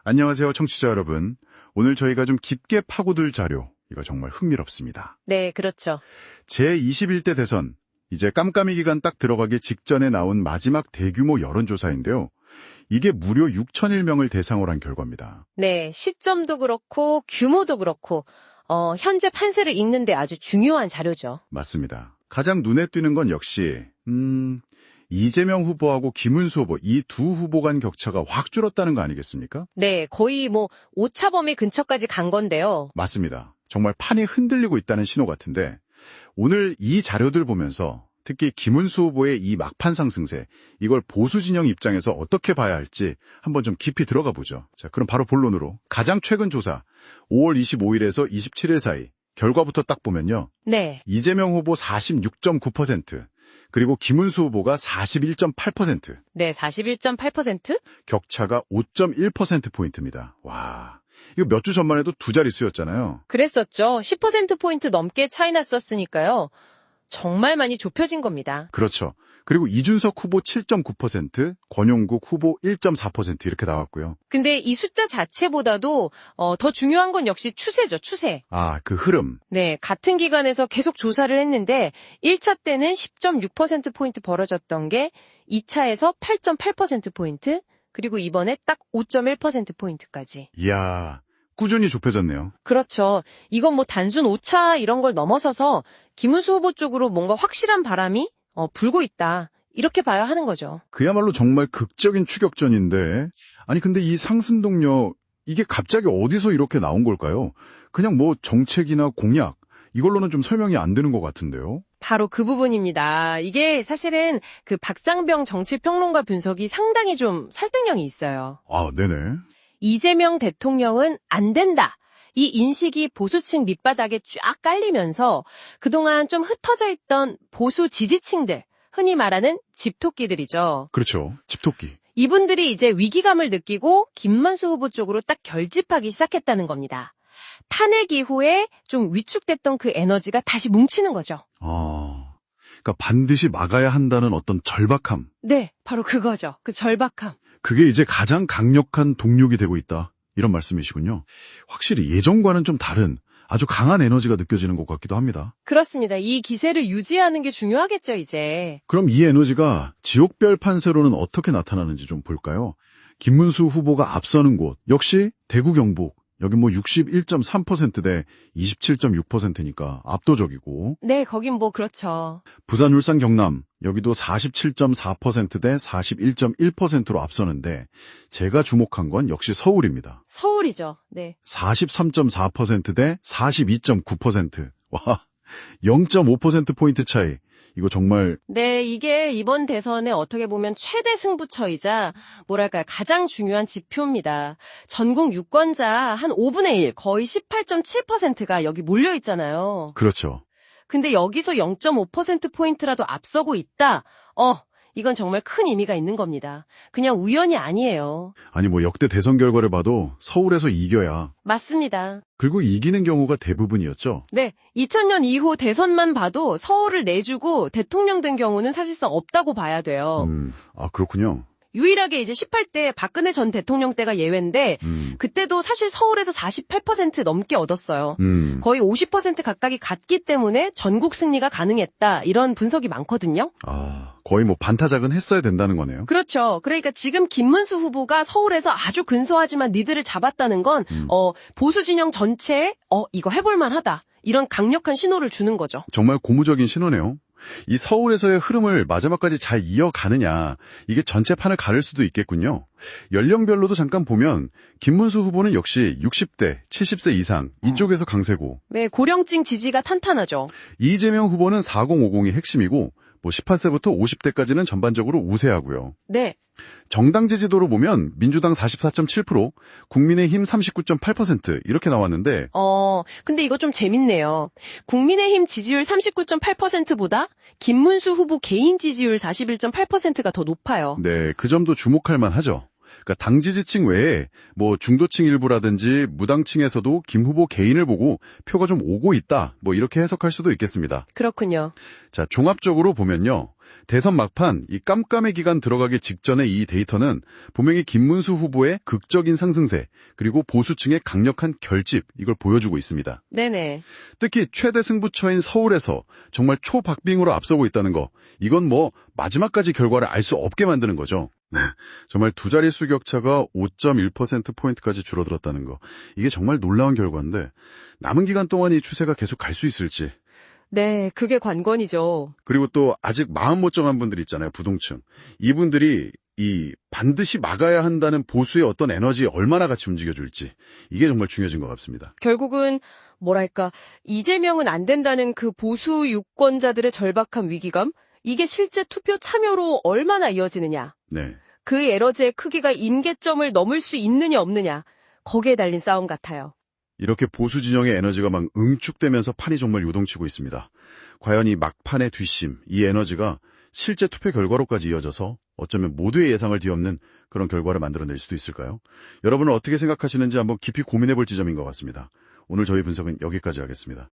안녕하세요, 청취자 여러분. 오늘 저희가 좀 깊게 파고들 자료, 이거 정말 흥미롭습니다. 네, 그렇죠. 제21대 대선, 이제 깜깜이 기간 딱 들어가기 직전에 나온 마지막 대규모 여론조사인데요. 이게 무려 6,001명을 대상으로 한 결과입니다. 네, 시점도 그렇고 규모도 그렇고 현재 판세를 읽는 데 아주 중요한 자료죠. 맞습니다. 가장 눈에 띄는 건 역시 이재명 후보하고 김문수 후보, 이 두 후보 간 격차가 확 줄었다는 거 아니겠습니까? 네, 거의 오차 범위 근처까지 간 건데요. 맞습니다. 정말 판이 흔들리고 있다는 신호 같은데 오늘 이 자료들 보면서 특히 김문수 후보의 이 막판 상승세, 이걸 보수 진영 입장에서 어떻게 봐야 할지 한번 좀 깊이 들어가 보죠. 자, 그럼 바로 본론으로 가장 최근 조사 5월 25일에서 27일 사이 결과부터 딱 보면요. 네. 이재명 후보 46.9%, 그리고 김문수 후보가 41.8%. 네, 41.8%? 격차가 5.1%포인트입니다. 와, 이거 몇 주 전만 해도 두 자릿수였잖아요. 그랬었죠. 10%포인트 넘게 차이 났었으니까요. 정말 많이 좁혀진 겁니다. 그렇죠. 그리고 이준석 후보 7.9%, 권용국 후보 1.4% 이렇게 나왔고요. 근데 이 숫자 자체보다도 더 중요한 건 역시 추세죠, 추세. 아, 그 흐름. 네, 같은 기간에서 계속 조사를 했는데 1차 때는 10.6%포인트 벌어졌던 게 2차에서 8.8%포인트, 그리고 이번에 딱 5.1%포인트까지. 이야, 꾸준히 좁혀졌네요. 그렇죠. 이건 단순 오차 이런 걸 넘어서서 김문수 후보 쪽으로 뭔가 확실한 바람이 불고 있다. 이렇게 봐야 하는 거죠. 그야말로 정말 극적인 추격전인데, 아니 근데 이 상승 동력, 이게 갑자기 어디서 이렇게 나온 걸까요? 그냥 정책이나 공약, 이걸로는 좀 설명이 안 되는 것 같은데요. 바로 그 부분입니다. 이게 사실은 그 박상병 정치평론가 분석이 상당히 좀 설득력이 있어요. 아, 네네. 이재명 대통령은 안 된다. 이 인식이 보수층 밑바닥에 쫙 깔리면서 그동안 좀 흩어져 있던 보수 지지층들, 흔히 말하는 집토끼들이죠. 그렇죠. 집토끼. 이분들이 이제 위기감을 느끼고 김문수 후보 쪽으로 딱 결집하기 시작했다는 겁니다. 탄핵 이후에 좀 위축됐던 그 에너지가 다시 뭉치는 거죠. 그러니까 반드시 막아야 한다는 어떤 절박함. 네, 바로 그거죠. 그 절박함. 그게 이제 가장 강력한 동력이 되고 있다. 이런 말씀이시군요. 확실히 예전과는 좀 다른 아주 강한 에너지가 느껴지는 것 같기도 합니다. 그렇습니다. 이 기세를 유지하는 게 중요하겠죠, 이제. 그럼 이 에너지가 지옥별 판세로는 어떻게 나타나는지 좀 볼까요? 김문수 후보가 앞서는 곳, 역시 대구 경북. 여기 61.3%대 27.6%니까 압도적이고. 네, 거긴 그렇죠. 부산, 울산, 경남 여기도 47.4%대 41.1%로 앞서는데 제가 주목한 건 역시 서울입니다. 서울이죠. 네. 43.4%대 42.9%. 와, 0.5%포인트 차이. 이거 정말. 네, 이게 이번 대선에 어떻게 보면 최대 승부처이자 뭐랄까요, 가장 중요한 지표입니다. 전국 유권자 한 5분의 1, 거의 18.7%가 여기 몰려 있잖아요. 그렇죠. 근데 여기서 0.5%포인트라도 앞서고 있다? 이건 정말 큰 의미가 있는 겁니다. 그냥 우연이 아니에요. 아니 역대 대선 결과를 봐도 서울에서 이겨야. 맞습니다. 그리고 이기는 경우가 대부분이었죠. 네, 2000년 이후 대선만 봐도 서울을 내주고 대통령 된 경우는 사실상 없다고 봐야 돼요. 아, 그렇군요. 유일하게 이제 18대 박근혜 전 대통령 때가 예외인데 그때도 사실 서울에서 48% 넘게 얻었어요. 거의 50% 가까이 갔기 때문에 전국 승리가 가능했다. 이런 분석이 많거든요. 아, 거의 반타작은 했어야 된다는 거네요. 그렇죠. 그러니까 지금 김문수 후보가 서울에서 아주 근소하지만 리드를 잡았다는 건 보수 진영 전체에 이거 해볼 만하다. 이런 강력한 신호를 주는 거죠. 정말 고무적인 신호네요. 이 서울에서의 흐름을 마지막까지 잘 이어가느냐, 이게 전체 판을 가를 수도 있겠군요. 연령별로도 잠깐 보면 김문수 후보는 역시 60대, 70세 이상 이쪽에서 강세고. 네, 고령층 지지가 탄탄하죠. 이재명 후보는 4050이 핵심이고 18세부터 50대까지는 전반적으로 우세하고요. 네. 정당 지지도로 보면 민주당 44.7%, 국민의힘 39.8% 이렇게 나왔는데. 근데 이거 좀 재밌네요. 국민의힘 지지율 39.8%보다 김문수 후보 개인 지지율 41.8%가 더 높아요. 네, 그 점도 주목할 만하죠. 그러니까 당 지지층 외에 뭐 중도층 일부라든지 무당층에서도 김 후보 개인을 보고 표가 좀 오고 있다. 뭐 이렇게 해석할 수도 있겠습니다. 그렇군요. 자, 종합적으로 보면요. 대선 막판 이 깜깜의 기간 들어가기 직전의 이 데이터는 분명히 김문수 후보의 극적인 상승세 그리고 보수층의 강력한 결집 이걸 보여주고 있습니다. 네네. 특히 최대 승부처인 서울에서 정말 초박빙으로 앞서고 있다는 거 이건 뭐 마지막까지 결과를 알 수 없게 만드는 거죠. 네, 정말 두 자릿수 격차가 5.1%포인트까지 줄어들었다는 거 이게 정말 놀라운 결과인데 남은 기간 동안 이 추세가 계속 갈 수 있을지 네, 그게 관건이죠. 그리고 또 아직 마음 못 정한 분들 있잖아요. 부동층. 이분들이 이 반드시 막아야 한다는 보수의 어떤 에너지에 얼마나 같이 움직여줄지 이게 정말 중요해진 것 같습니다. 결국은 뭐랄까 이재명은 안 된다는 그 보수 유권자들의 절박한 위기감 이게 실제 투표 참여로 얼마나 이어지느냐. 네. 그 에너지의 크기가 임계점을 넘을 수 있느냐 없느냐 거기에 달린 싸움 같아요. 이렇게 보수 진영의 에너지가 막 응축되면서 판이 정말 요동치고 있습니다. 과연 이 막판의 뒷심, 이 에너지가 실제 투표 결과로까지 이어져서 어쩌면 모두의 예상을 뒤엎는 그런 결과를 만들어낼 수도 있을까요? 여러분은 어떻게 생각하시는지 한번 깊이 고민해볼 지점인 것 같습니다. 오늘 저희 분석은 여기까지 하겠습니다.